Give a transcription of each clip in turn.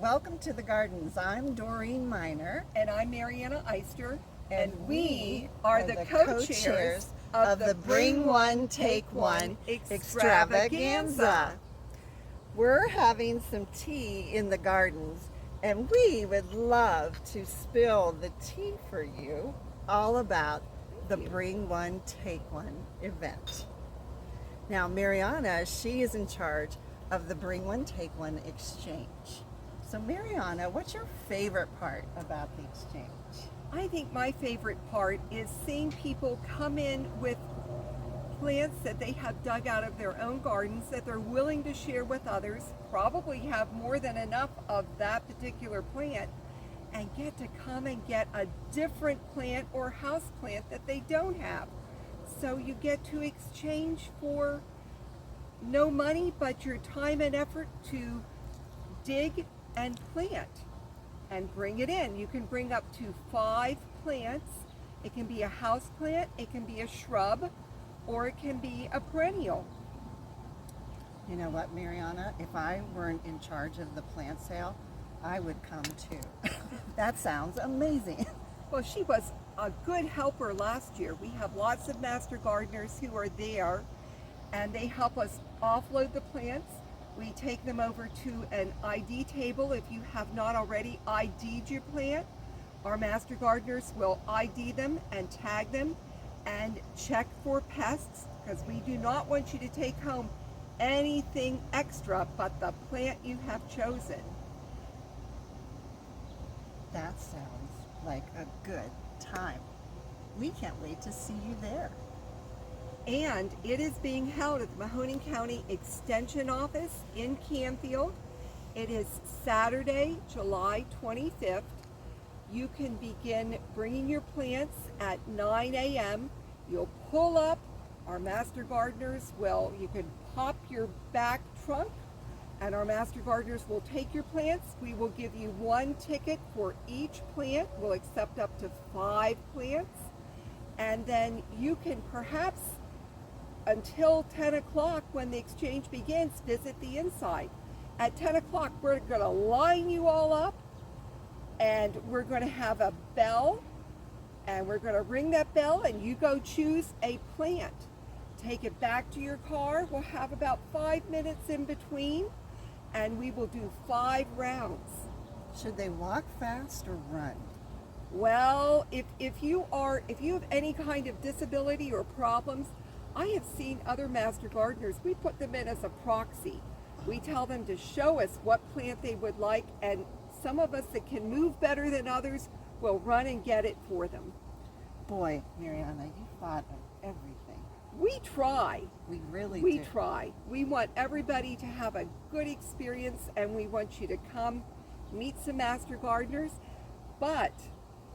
welcome to the gardens. I'm Doreen Miner. And I'm Mariana Eister, And we are the co-chairs of the Bring One, Take One extravaganza. We're having some tea in the gardens, and we would love to spill the tea for you all about the Bring One, Take One event. Now, Mariana, she is in charge of the Bring One, Take One exchange. So Mariana, what's your favorite part about the exchange? I think my favorite part is seeing people come in with plants that they have dug out of their own gardens that they're willing to share with others, probably have more than enough of that particular plant, and get to come and get a different plant or house plant that they don't have. So you get to exchange for no money but your time and effort to dig and plant and bring it in. You can bring up to 5 plants. It can be a house plant, it can be a shrub, or it can be a perennial. You know what, Mariana? If I weren't in charge of the plant sale, I would come too. That sounds amazing. Well, she was a good helper last year. We have lots of master gardeners who are there, and they help us offload the plants. We take them over to an ID table. If you have not already ID'd your plant, our master gardeners will ID them and tag them and check for pests, because we do not want you to take home anything extra but the plant you have chosen. That sounds like a good time. We can't wait to see you there. And it is being held at the Mahoning County Extension Office in Canfield. It is Saturday, July 25th. You can begin bringing your plants at 9 a.m. You'll pull up. Our master gardeners you can pop your back trunk, and our master gardeners will take your plants. We will give you 1 ticket for each plant. We'll accept up to 5 plants. And then you can perhaps, until 10 o'clock when the exchange begins, visit the inside. At 10 o'clock, we're going to line you all up, and we're going to have a bell, and we're going to ring that bell, and you go choose a plant. Take it back to your car. We'll have about 5 minutes in between, and we will do 5 rounds. Should they walk fast or run? Well, if you have any kind of disability or problems, I have seen other master gardeners, we put them in as a proxy. We tell them to show us what plant they would like, and some of us that can move better than others will run and get it for them. Boy, Mariana, you thought of everything. We try. We really We do. try. We want everybody to have a good experience, and we want you to come meet some master gardeners. But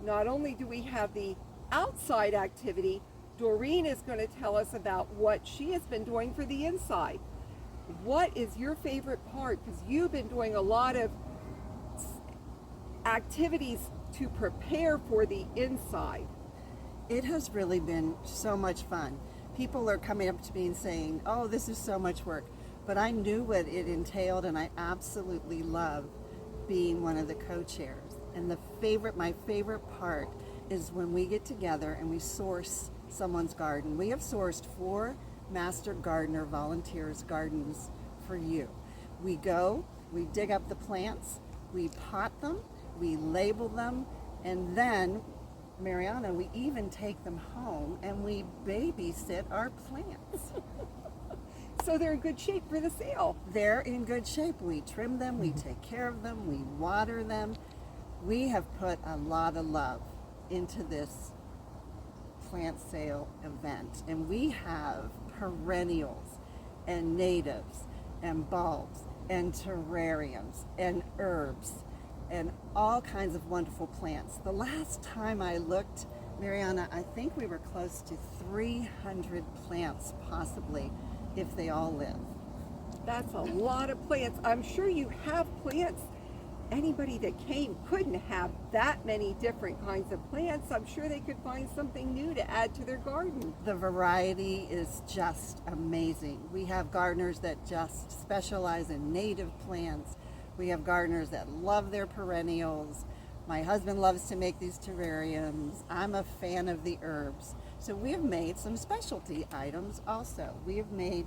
not only do we have the outside activity, Doreen is going to tell us about what she has been doing for the inside. What is your favorite part? Because you've been doing a lot of activities to prepare for the inside. It has really been so much fun. People are coming up to me and saying, oh, this is so much work. But I knew what it entailed, and I absolutely love being one of the co-chairs. And my favorite part is when we get together and we source someone's garden. We have sourced 4 master gardener volunteers gardens for you. We go, we dig up the plants, we pot them, we label them, and then, Mariana, we even take them home and we babysit our plants. So they're in good shape for the sale. They're in good shape. We trim them, we take care of them, we water them. We have put a lot of love into this plant sale event, and we have perennials and natives and bulbs and terrariums and herbs and all kinds of wonderful plants. The last time I looked, Mariana, I think we were close to 300 plants possibly, if they all live. That's a lot of plants. I'm sure you have plants. Anybody that came couldn't have that many different kinds of plants. I'm sure they could find something new to add to their garden. The variety is just amazing. We have gardeners that just specialize in native plants. We have gardeners that love their perennials. My husband loves to make these terrariums. I'm a fan of the herbs. So we have made some specialty items also. We have made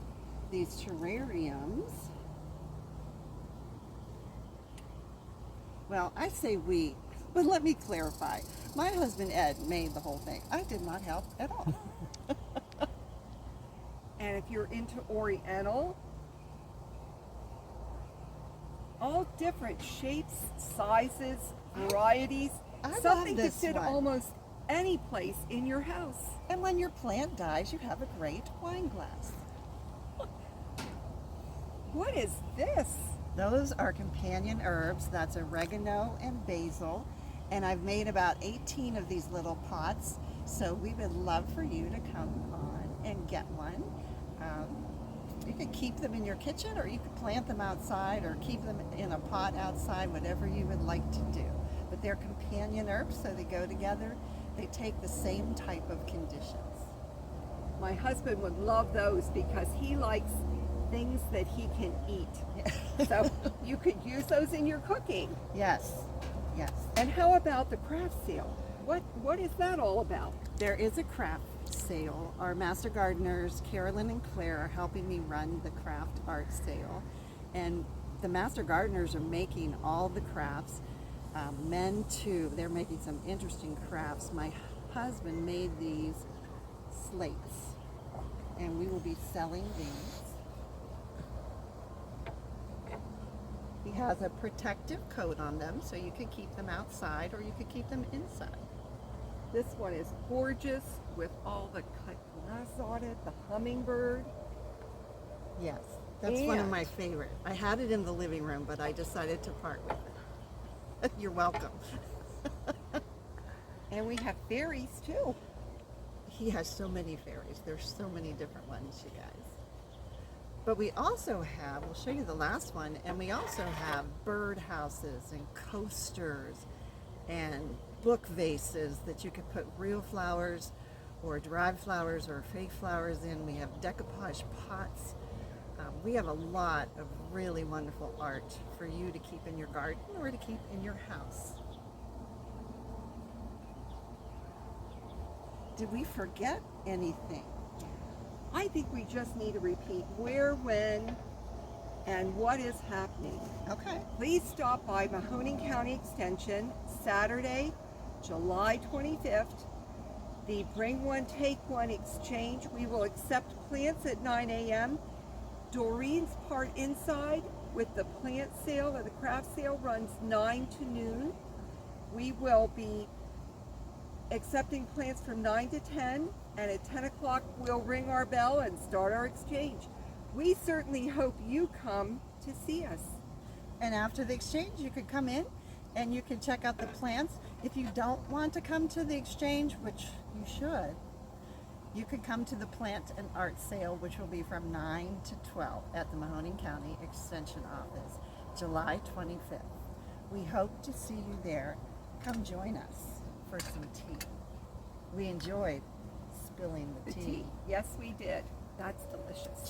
these terrariums. Well, I say we, but let me clarify. My husband Ed made the whole thing. I did not help at all. And if you're into Oriental, all different shapes, sizes, varieties, I love something to this fit one. almost any place in your house. And when your plant dies, you have a great wine glass. What is this? Those are companion herbs. That's oregano and basil. And I've made about 18 of these little pots. So we would love for you to come on and get one. You could keep them in your kitchen, or you could plant them outside, or keep them in a pot outside, whatever you would like to do. But they're companion herbs, so they go together. They take the same type of conditions. My husband would love those because he likes things that he can eat. So you could use those in your cooking. Yes, yes. And how about the craft sale? What is that all about? There is a craft sale. Our master gardeners, Carolyn and Claire, are helping me run the craft art sale. And the master gardeners are making all the crafts. Men too, they're making some interesting crafts. My husband made these slates, and we will be selling these. He has a protective coat on them, so you could keep them outside or you could keep them inside. This one is gorgeous with all the cut glass on it, the hummingbird. Yes, that's one of And- my favorite. I had it in the living room, but I decided to part with it. You're welcome. And we have fairies too. He has so many fairies. There's so many different ones, you guys. But we also have, we'll show you the last one, and we also have bird houses and coasters and book vases that you could put real flowers or derived flowers or fake flowers in. We have decoupage pots. We have a lot of really wonderful art for you to keep in your garden or to keep in your house. Did we forget anything? I think we just need to repeat where, when, and what is happening. Okay. Please stop by Mahoning County Extension Saturday, July 25th. The Bring One, Take One exchange. We will accept plants at 9 a.m. Doreen's part inside with the plant sale or the craft sale runs 9 to noon. We will be accepting plants from 9 to 10, and at 10 o'clock we'll ring our bell and start our exchange. We certainly hope you come to see us. And after the exchange, you could come in and you can check out the plants. If you don't want to come to the exchange, which you should, you could come to the plant and art sale, which will be from 9 to 12 at the Mahoning County Extension Office, July 25th. We hope to see you there. Come join us for some tea. We enjoyed spilling the tea. Yes, we did. That's delicious.